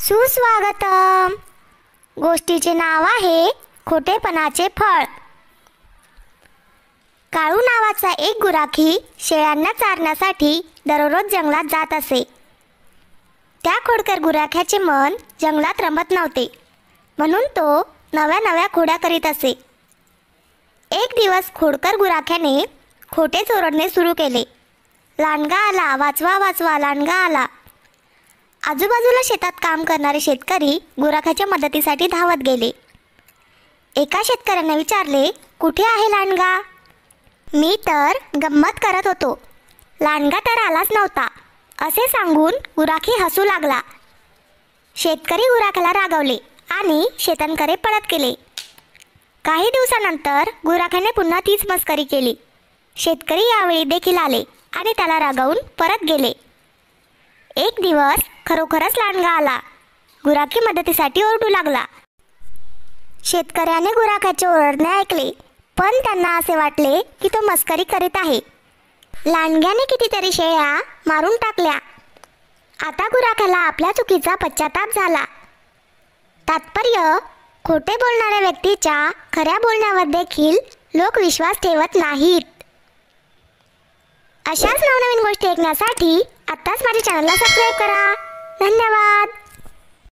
सुस्वागतम. गोष्टीचे नाव आहे खोटेपणाचे फळ. काळू नावाचा एक गुराखी शेळ्यांना चारण्यासाठी दररोज जंगलात जात असे. त्या खोडकर गुराख्याचे मन जंगलात रमत नव्हते, म्हणून तो नव्या नव्या खोड्या करीत असे. एक दिवस खोडकर गुराख्याने खोटे चोरडणे सुरू केले. लांडगा आला, वाचवा वाचवा, लांडगा आला. आजूबाजूला शेतात काम करणारे शेतकरी गुराख्याच्या मदतीसाठी धावत गेले. एका शेतकऱ्याने विचारले, कुठे आहे लांडगा? मी तर गंमत करत होतो, लांडगा तर आलाच नव्हता, असे सांगून गुराखी हसू लागला. शेतकरी गुराख्याला रागवले आणि शेतांकडे पळत गेले. काही दिवसानंतर गुराख्याने पुन्हा तीच मस्करी केली. शेतकरी यावेळी देखील आले आणि त्याला रागावून परत गेले. एक दिवस खरोखरच लांडगा आला. गुराखी मदतीसाठी ओरडू लागला. शेतकऱ्याने गुराख्याचे ओरडणे ऐकले, पण त्यांना असे वाटले की तो मस्करी करीत आहे. लांडग्याने कितीतरी शेळ्या मारून टाकल्या. आता गुराख्याला आपल्या चुकीचा पश्चाताप झाला. तात्पर्य, खोटे बोलणाऱ्या व्यक्तीच्या खऱ्या बोलण्यावर देखील लोक विश्वास ठेवत नाहीत. अशाच नवनवीन गोष्टी ऐकण्यासाठी आत्ताच माझ्या चॅनलला सबस्क्राईब करा. धन्यवाद.